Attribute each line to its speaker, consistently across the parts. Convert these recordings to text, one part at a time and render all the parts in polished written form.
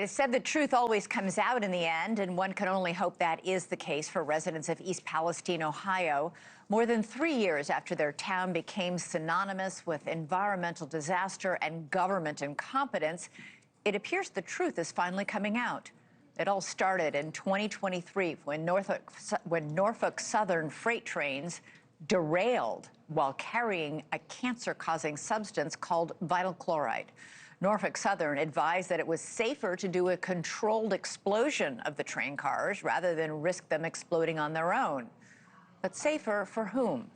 Speaker 1: It is said the truth always comes out in the end, and one can only hope that is the case for residents of East Palestine, Ohio. More than 3 years after their town became synonymous with environmental disaster and government incompetence, it appears the truth is finally coming out. It all started in 2023 when Norfolk Southern freight trains derailed while carrying a cancer-causing substance called vinyl chloride. Norfolk Southern advised that it was safer to do a controlled explosion of the train cars rather than risk them exploding on their own. But safer for whom?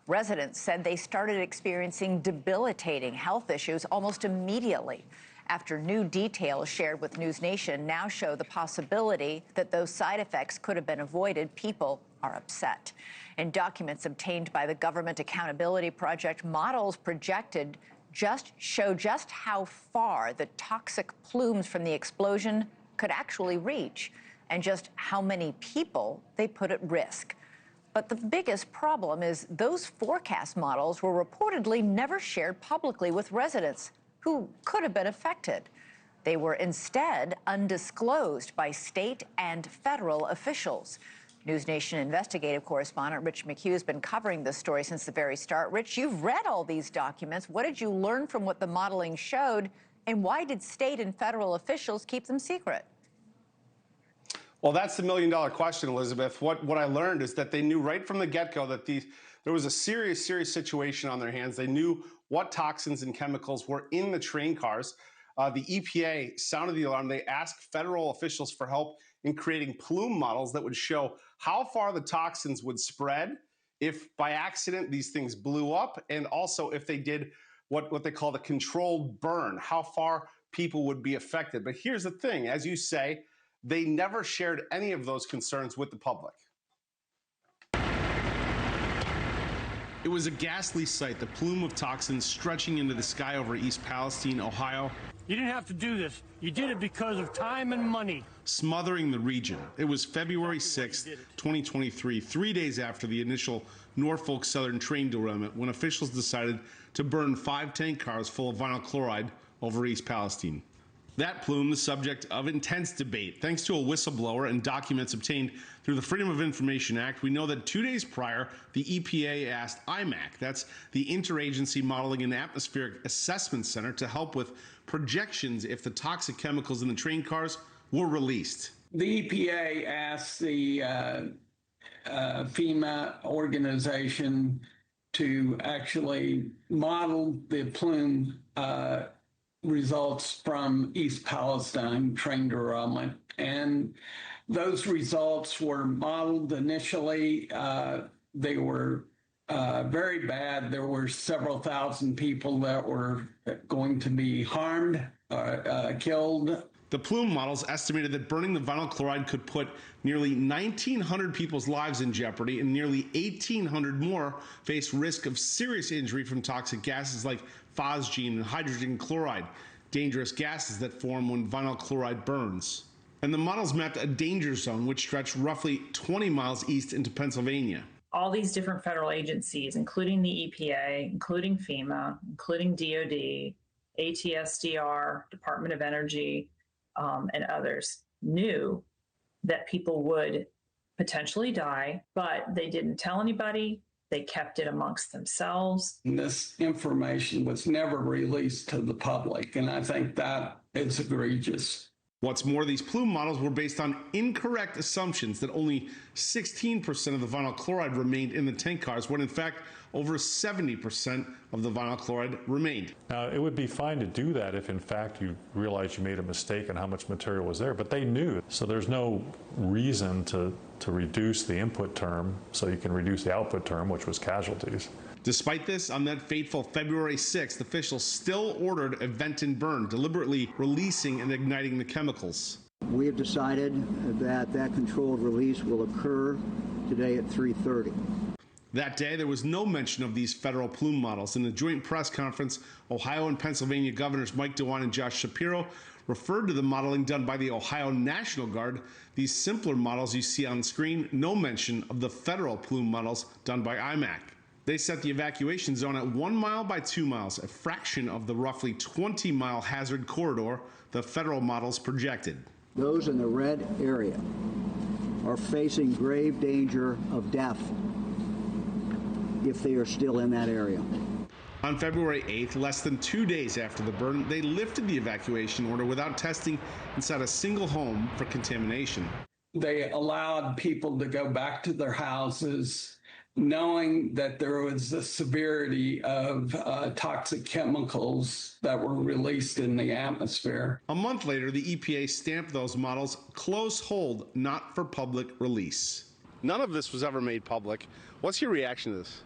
Speaker 1: Residents said they started experiencing debilitating health issues almost immediately after new details shared with NewsNation now show the possibility that those side effects could have been avoided. People are upset. In documents obtained by the Government Accountability Project, models projected show just how far the toxic plumes from the explosion could actually reach and just how many people they put at risk. But the biggest problem is those forecast models were reportedly never shared publicly with residents who could have been affected. They were instead undisclosed by state and federal officials. NewsNation investigative correspondent Rich McHugh has been covering this story since the very start. Rich, you've read all these documents. What did you learn from what the modeling showed, and why did state and federal officials keep them secret?
Speaker 2: Well, that's the million-dollar question, Elizabeth. What I learned is that they knew right from the get-go that there was a serious situation on their hands. They knew what toxins and chemicals were in the train cars. The EPA sounded the alarm. They asked federal officials for help in creating plume models that would show how far the toxins would spread if by accident these things blew up, and also if they did what they call the controlled burn, how far people would be affected. But here's the thing, as you say, they never shared any of those concerns with the public. It was a ghastly sight, the plume of toxins stretching into the sky over East Palestine, Ohio.
Speaker 3: You didn't have to do this. You did it because of time and money.
Speaker 2: Smothering the region. It was February 6th, 2023, 3 days after the initial Norfolk Southern train derailment, when officials decided to burn 5 tank cars full of vinyl chloride over East Palestine. That plume, the subject of intense debate. Thanks to a whistleblower and documents obtained through the Freedom of Information Act, we know that 2 days prior, the EPA asked IMAC, that's the Interagency Modeling and Atmospheric Assessment Center, to help with projections if the toxic chemicals in the train cars were released.
Speaker 4: The EPA asked the FEMA organization to actually model the plume results from East Palestine train derailment. And those results were modeled initially. They were very bad. There were several thousand people that were going to be harmed, killed.
Speaker 2: The plume models estimated that burning the vinyl chloride could put nearly 1,900 people's lives in jeopardy, and nearly 1,800 more face risk of serious injury from toxic gases like phosgene and hydrogen chloride, dangerous gases that form when vinyl chloride burns. And the models mapped a danger zone which stretched roughly 20 miles east into Pennsylvania.
Speaker 5: All these different federal agencies, including the EPA, including FEMA, including DOD, ATSDR, Department of Energy, and others, knew that people would potentially die, but they didn't tell anybody. They kept it amongst themselves.
Speaker 4: This information was never released to the public, and I think that is egregious.
Speaker 2: What's more, these plume models were based on incorrect assumptions that only 16% of the vinyl chloride remained in the tank cars, when in fact over 70% of the vinyl chloride remained.
Speaker 6: Now, it would be fine to do that if in fact you realized you made a mistake on how much material was there, but they knew. So there's no reason to reduce the input term so you can reduce the output term, which was casualties.
Speaker 2: Despite this, on that fateful February 6th, officials still ordered a vent and burn, deliberately releasing and igniting the chemicals.
Speaker 7: We have decided that controlled release will occur today at 3:30.
Speaker 2: That day, there was no mention of these federal plume models. In the joint press conference, Ohio and Pennsylvania governors Mike DeWine and Josh Shapiro referred to the modeling done by the Ohio National Guard. These simpler models you see on the screen, no mention of the federal plume models done by IMAC. They set the evacuation zone at 1 mile by 2 miles, a fraction of the roughly 20-mile hazard corridor the federal models projected.
Speaker 7: Those in the red area are facing grave danger of death if they are still in that area.
Speaker 2: On February 8th, less than 2 days after the burn, they lifted the evacuation order without testing inside a single home for contamination.
Speaker 4: They allowed people to go back to their houses knowing that there was a severity of toxic chemicals that were released in the atmosphere.
Speaker 2: A month later, the EPA stamped those models close hold, not for public release. None of this was ever made public. What's your reaction to this?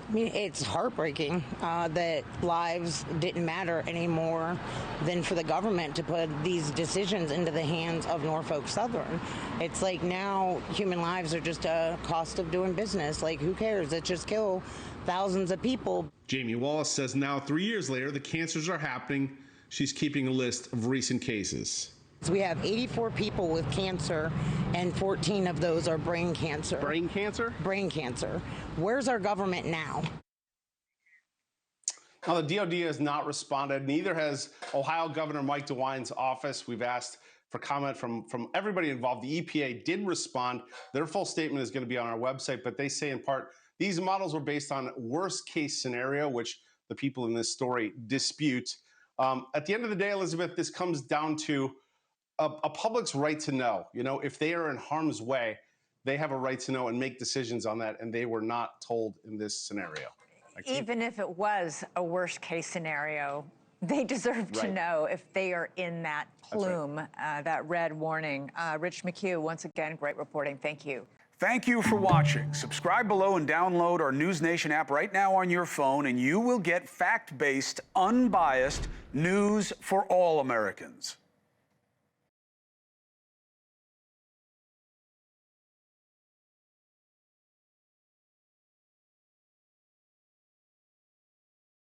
Speaker 8: I mean, it's heartbreaking that lives didn't matter anymore than for the government to put these decisions into the hands of Norfolk Southern. It's like now human lives are just a cost of doing business. Like, who cares? Let's just kill thousands of people.
Speaker 2: Jamie Wallace says now, 3 years later, the cancers are happening. She's keeping a list of recent cases.
Speaker 8: We have 84 people with cancer, and 14 of those are brain cancer.
Speaker 2: Brain cancer?
Speaker 8: Brain cancer. Where's our government now?
Speaker 2: Now, the DOD has not responded. Neither has Ohio Governor Mike DeWine's office. We've asked for comment from everybody involved. The EPA did respond. Their full statement is going to be on our website, but they say in part, these models were based on worst case scenario, which the people in this story dispute. At the end of the day, Elizabeth, this comes down to a public's right to know. You know, if they are in harm's way, they have a right to know and make decisions on that, and they were not told in this scenario.
Speaker 1: Even if it was a worst case scenario, they deserve to know if they are in that plume, that red warning. Rich McHugh, once again, great reporting. Thank you.
Speaker 9: Thank you for watching. Subscribe below and download our NewsNation app right now on your phone, and you will get fact-based, unbiased news for all Americans.